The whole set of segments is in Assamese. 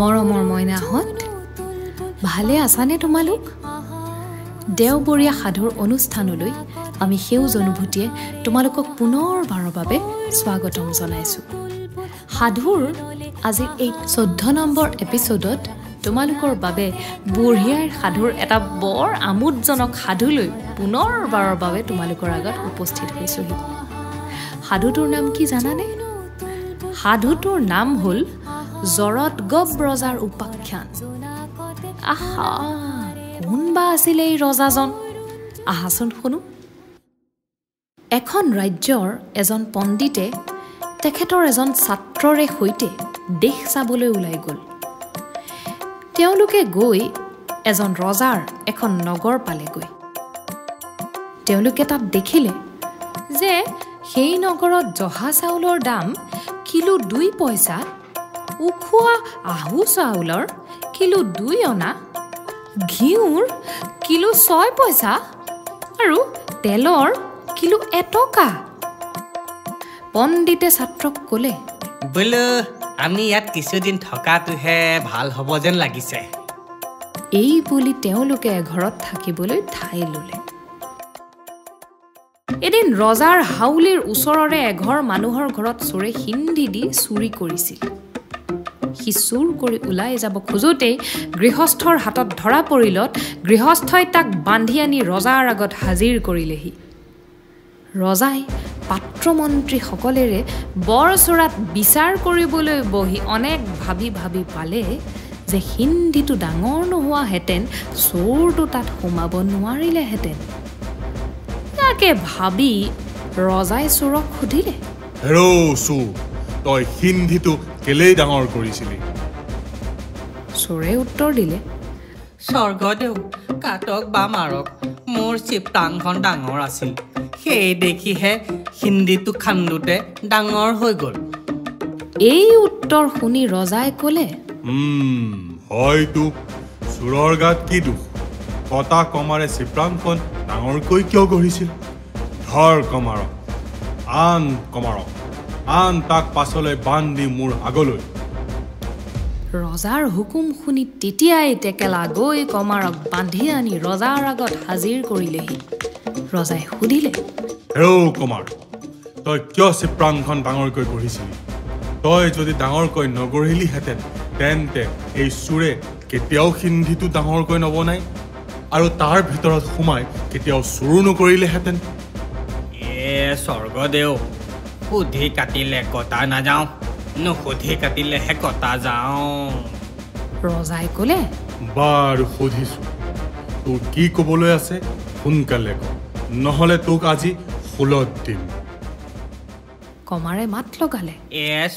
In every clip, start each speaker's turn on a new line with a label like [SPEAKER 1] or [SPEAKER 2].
[SPEAKER 1] মৰমৰ মইনাহঁত ভালে আছানে তোমালোক? দেওবৰীয়া সাধুৰ অনুষ্ঠানলৈ আমি সেউজ অনুভূতিয়ে তোমালোকক পুনৰবাৰৰ বাবে স্বাগতম জনাইছোঁ। সাধুৰ আজি এই 14 নম্বৰ এপিছডত তোমালোকৰ বাবে বুঢ়ীআইৰ সাধুৰ এটা বৰ আমোদজনক সাধুলৈ পুনৰবাৰৰ বাবে তোমালোকৰ আগত উপস্থিত হৈছোহি। সাধুটোৰ নাম কি জানানে? সাধুটোৰ নাম হ'ল জৰৎগব ৰজাৰ উপাখ্যান। আহা, কোনবা আছিলে এই ৰজাজন? আহাচোন শুনো। এখন ৰাজ্যৰ এজন পণ্ডিতে তেখেতৰ এজন ছাত্ৰৰে সৈতে দেশ চাবলৈ ওলাই গ'ল। তেওঁলোকে গৈ এজন ৰজাৰ এখন নগৰ পালেগৈ। তেওঁলোকে তাত দেখিলে যে সেই নগৰত জহা চাউলৰ দাম কিলো 2 পইচা, উখোৱা আহু চাউলৰ কিলো 2 অনা, ঘিউৰ কিলো 6 পইচা আৰু তেলৰ কিলো 1 টকা। পণ্ডিতে ছাত্ৰক ক'লে,
[SPEAKER 2] বোলো আমি ইয়াত কিছুদিন থকাটোহে ভাল হ'ব যেন লাগিছে।
[SPEAKER 1] এই বুলি তেওঁলোকে ঘৰত থাকিবলৈ ঠাই ল'লে। এদিন ৰজাৰ হাউলিৰ ওচৰৰে এঘৰ মানুহৰ ঘৰত চোৰে হিন্দী দি চুৰি কৰিছিল। সি চুৰ কৰি ওলাই যাব খোজোতেই গৃহস্থৰ হাতত ধৰা পৰিলত গৃহস্থই তাক বান্ধি আনি ৰজাৰ আগত হাজিৰ কৰিলেহি। ৰজাই পাত্ৰমন্ত্ৰীসকলেৰে বৰ চোৰাত বিচাৰ কৰিবলৈ বহি অনেক ভাবি ভাবি পালে যে হিন্দীটো ডাঙৰ নোহোৱাহেঁতেন চোৰটো তাত সোমাব নোৱাৰিলেহেঁতেন। তাকে ভাবি ৰজাই চোৰক সুধিলে,
[SPEAKER 3] হেৰ' চোৰ, তই হিন্দীটো কেলেই ডাঙৰ কৰিছিলি?
[SPEAKER 1] চোৰে উত্তৰ দিলে,
[SPEAKER 2] স্বৰ্গদেউ, কাটক বা মাৰক, মোৰ চিপটাংখন ডাঙৰ আছিল, সেই দেখিহে হিন্দীটো খান্দোতে ডাঙৰ হৈ গ'ল।
[SPEAKER 1] এই উত্তৰ শুনি ৰজাই ক'লে,
[SPEAKER 3] হয়তো চোৰৰ গাত কি দুখ? কটা কমাৰে চিপৰাংখন ডাঙৰকৈ কিয় গঢ়িছিল? ধৰ কমাৰক, আন কমাৰক, আন তাক পাছলৈ বান্ধি মোৰ আগলৈ।
[SPEAKER 1] ৰজাৰ হুকুম শুনি তেতিয়াই টেকেলা গৈ কমাৰক বান্ধি আনি ৰজাৰ আগত হাজিৰ কৰিলেহি। ৰজাই সুধিলে,
[SPEAKER 3] হেৰ' কমাৰ, তই কিয় চিপৰাংখন ডাঙৰকৈ গঢ়িছিলি? তই যদি ডাঙৰকৈ নগঢ়িলিহেঁতেন তেন্তে এই চোৰে কেতিয়াও হিন্দীটো ডাঙৰকৈ নবনাই আৰু তাৰ ভিতৰত সোমাই কেতিয়াও চুৰো নকৰিলেহেঁতেন।
[SPEAKER 2] স্বৰ্গদেউ, সুধি কাটিলে কটা নাযাওঁ, নুসুধি কাটিলেহে কটা যাওঁ।
[SPEAKER 1] ৰজাই ক'লে,
[SPEAKER 3] বাৰু সুধিছোঁ, তোৰ কি ক'বলৈ আছে সোনকালে ক, নহ'লে তোক আজি শুলত দিম।
[SPEAKER 1] কমাৰে মাত লগালে,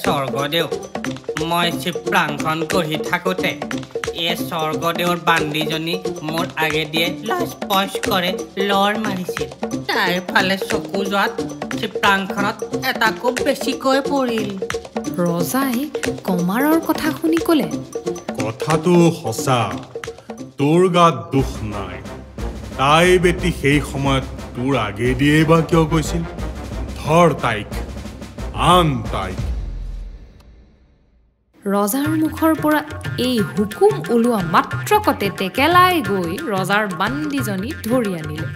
[SPEAKER 2] স্বৰ্গদেউ, মই চিপৰাংখন গঢ়ি থাকোঁতে স্বৰ্গদেউৰ বান্দিজনী মোৰ আগেদিয়ে লচপচ কৰে লৰ মাৰিছিল। তাৰ ফালে চকু যোৱাত চিপৰাংখনত এটা খুব বেছিকৈ পৰিল।
[SPEAKER 1] ৰজাই কমাৰৰ কথা শুনি ক'লে,
[SPEAKER 3] কথাটো সঁচা, তোৰ গাত দুখ নাই। তাই বেটি সেই সময়ত তোৰ আগেদিয়েই বা কিয় গৈছিল? ধৰ তাইক, আন তাইক।
[SPEAKER 1] ৰজাৰ মুখৰ পৰা এই হুকুম ওলোৱা মাত্ৰকতে টেকেলাই গৈ ৰজাৰ বান্দিজনী ধৰি আনিলে।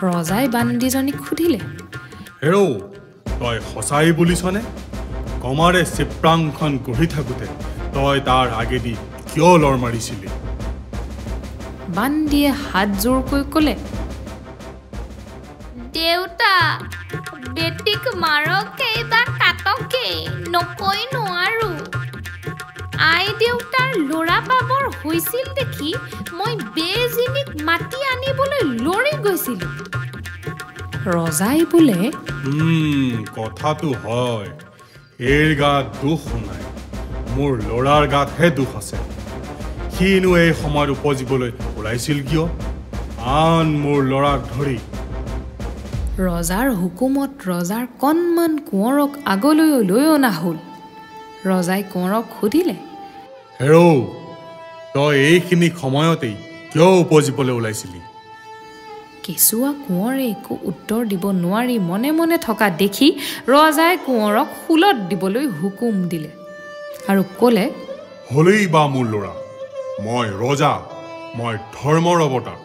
[SPEAKER 1] ৰজাই বান্দিজনীক সুধিলে,
[SPEAKER 3] হেৰ', তই সঁচাই বুলিছনে? কমাৰে চিপৰাংখন গঢ়ি থাকোঁতে তই তাৰ আগেদি কিয় লৰ মাৰিছিলি?
[SPEAKER 1] বান্দিয়ে হাত জোৰকৈ ক'লে, দেউতা, বেটিক মাৰকেই বা কাটকেই নকৈ নোৱাৰো। আই দেউতাৰ ল'ৰা পাবৰ হৈছিল দেখি মই বেজিনীক মাতি আনিবলৈ লৰি গৈছিলো। ৰজাই বোলে,
[SPEAKER 3] কথাটো হয়, এইৰ গাত দুখ নাই, মোৰ ল'ৰাৰ গাতহে দুখ আছে। সিনো এই সময়ত উপজিবলৈ ওলাইছিল কিয়? আন মোৰ ল'ৰাক ধৰি।
[SPEAKER 1] ৰজাৰ হুকুমত ৰজাৰ কণমান কোঁৱৰক আগলৈ লৈ অনা হ'ল। ৰজাই কোঁৱৰক সুধিলে,
[SPEAKER 3] হেৰ', তই এইখিনি সময়তেই কিয় উপজিবলৈ ওলাইছিলি?
[SPEAKER 1] কেঁচুৱা কোঁৱৰে একো উত্তৰ দিব নোৱাৰি মনে মনে থকা দেখি ৰজাই কোঁৱৰক শুলত দিবলৈ হুকুম দিলে আৰু ক'লে,
[SPEAKER 3] হলেই বা মোৰ ল'ৰা মই ৰজা মই ধৰ্মৰ অৱতাৰ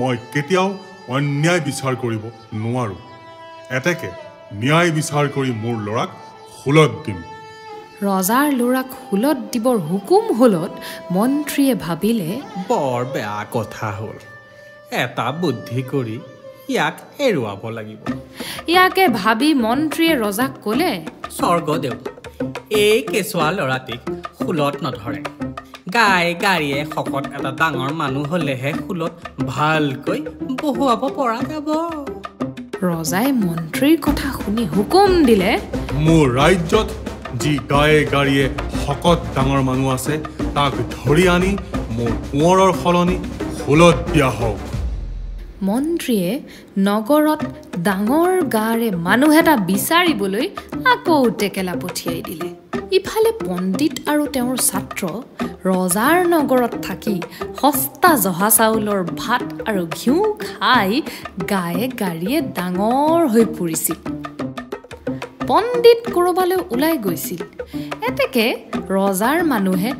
[SPEAKER 3] মই কেতিয়াও অন্যায় বিচাৰ কৰিব নোৱাৰো এতেকে ন্যায় বিচাৰ কৰি মোৰ ল'ৰাক হুলত দিম
[SPEAKER 1] ৰজাৰ ল'ৰাক হুলত দিবৰ হুকুম হলত মন্ত্ৰীয়ে ভাবিলে
[SPEAKER 2] বৰ বেয়া কথা হ'ল এটা বুদ্ধি কৰি ইয়াক এৰুৱাব লাগিব
[SPEAKER 1] ইয়াকে ভাবি মন্ত্ৰীয়ে ৰজাক ক'লে
[SPEAKER 2] স্বৰ্গদেউ এই কেঁচুৱা ল'ৰাটিক হুলত নধৰে গাই গাড়ীয়ে শকত এটা ডাঙৰ মানুহ হ'লেহে হুলত ভালকৈ বহুৱাব পৰা যাব
[SPEAKER 1] ৰজাই মন্ত্ৰীৰ কথা শুনি হুকুম দিলে
[SPEAKER 3] মোৰ ৰাজ্যত যি গায়ে গাড়ীয়ে শকত ডাঙৰ মানুহ আছে তাক ধৰি আনি মোৰ কোঁৱৰৰ সলনি হুলত দিয়া হওক
[SPEAKER 1] মন্ত্ৰীয়ে নগৰত ডাঙৰ গাৰে মানুহ এটা বিচাৰিবলৈ আকৌ টেকেলা পঠিয়াই দিলে ইফালে পণ্ডিত আৰু তেওঁৰ ছাত্ৰ ৰজাৰ নগৰত থাকি সস্তা জহা চাউলৰ ভাত আৰু ঘিউ খাই গায়ে গাড়ীয়ে ডাঙৰ হৈ পৰিছিল পণ্ডিত ক'ৰবালৈ ওলাই গৈছিল এতেকে ৰজাৰ মানুহে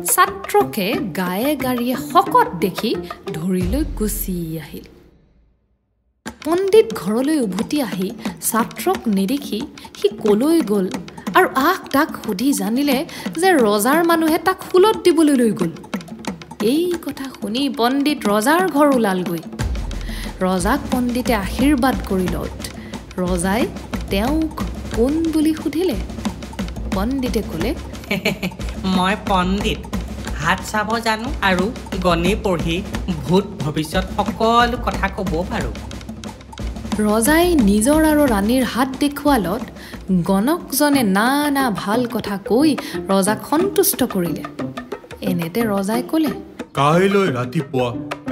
[SPEAKER 1] ছাত্ৰকে গায়ে গাড়ীয়ে শকত দেখি ধৰি লৈ গুচি আহিল পণ্ডিত ঘৰলৈ উভতি আহি ছাত্ৰক নেদেখি সি কলৈ গ'ল আৰু তাক সুধি জানিলে যে ৰজাৰ মানুহে তাক হুলত দিবলৈ লৈ গ'ল এই কথা শুনি পণ্ডিত ৰজাৰ ঘৰ ওলালগৈ ৰজাক পণ্ডিতে আশীৰ্বাদ কৰিলত ৰজাই তেওঁক কোন বুলি সুধিলে পণ্ডিতে ক'লে
[SPEAKER 2] মই পণ্ডিত হাত চাব জানো আৰু গণি পঢ়ি ভূত ভৱিষ্যত সকলো কথা ক'ব পাৰোঁ
[SPEAKER 1] ৰজাই নিজৰ আৰু ৰাণীৰ হাত দেখুৱালত গণকজনে নানা ভাল কথা কৈ ৰজাক সন্তুষ্ট কৰিলে এনেতে ৰজাই ক'লে
[SPEAKER 3] কাইলৈ ৰাতিপুৱা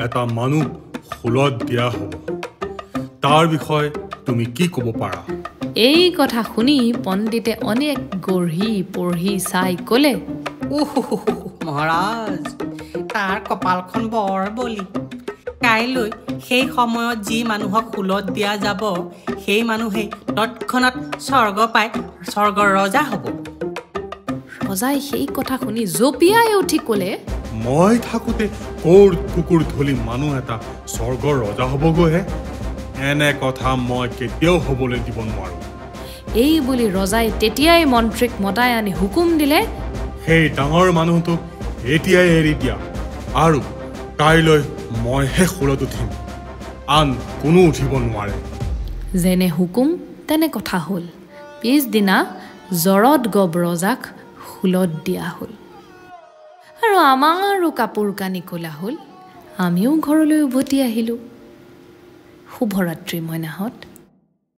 [SPEAKER 3] এটা মানুহ হুলত দিয়া হ'ব তাৰ বিষয়ে তুমি কি ক'ব পাৰা
[SPEAKER 1] এই কথা শুনি পণ্ডিতে অনেক গঢ়ি পঢ়ি চাই ক'লে
[SPEAKER 2] মহাৰাজ তাৰ কপালখন বৰ বলি কাইলৈ সেই সময়ত যি মানুহক হুলত দিয়া যাব সেই মানুহেই তৎক্ষণাৎ স্বৰ্গ পাই স্বৰ্গৰ ৰজা হ'ব
[SPEAKER 1] ৰজাই সেই কথা শুনি জঁপিয়াই উঠি ক'লে
[SPEAKER 3] মই থাকোঁতে ক'ৰ কুকুৰ ধলি মানুহ এটা স্বৰ্গৰ ৰজা হ'বগৈহে এনে কথা মই কেতিয়াও হ'বলৈ দিব নোৱাৰো
[SPEAKER 1] এই বুলি ৰজাই তেতিয়াই মন্ত্ৰীক মতাই আনি হুকুম দিলে
[SPEAKER 3] সেই ডাঙৰ মানুহটোক এতিয়াই এৰি দিয়া আৰু কাইলৈ মইহে হুলত উঠিম আন কোনো উঠিব নোৱাৰে
[SPEAKER 1] যেনে হুকুম তেনে কথা হ'ল পিছদিনা জৰত গব ৰজাক হুলত দিয়া হ'ল আৰু আমাৰো কাপোৰ কানি ক'লা হ'ল আমিও ঘৰলৈ উভতি আহিলোঁ শুভৰাত্ৰি মইনাহঁত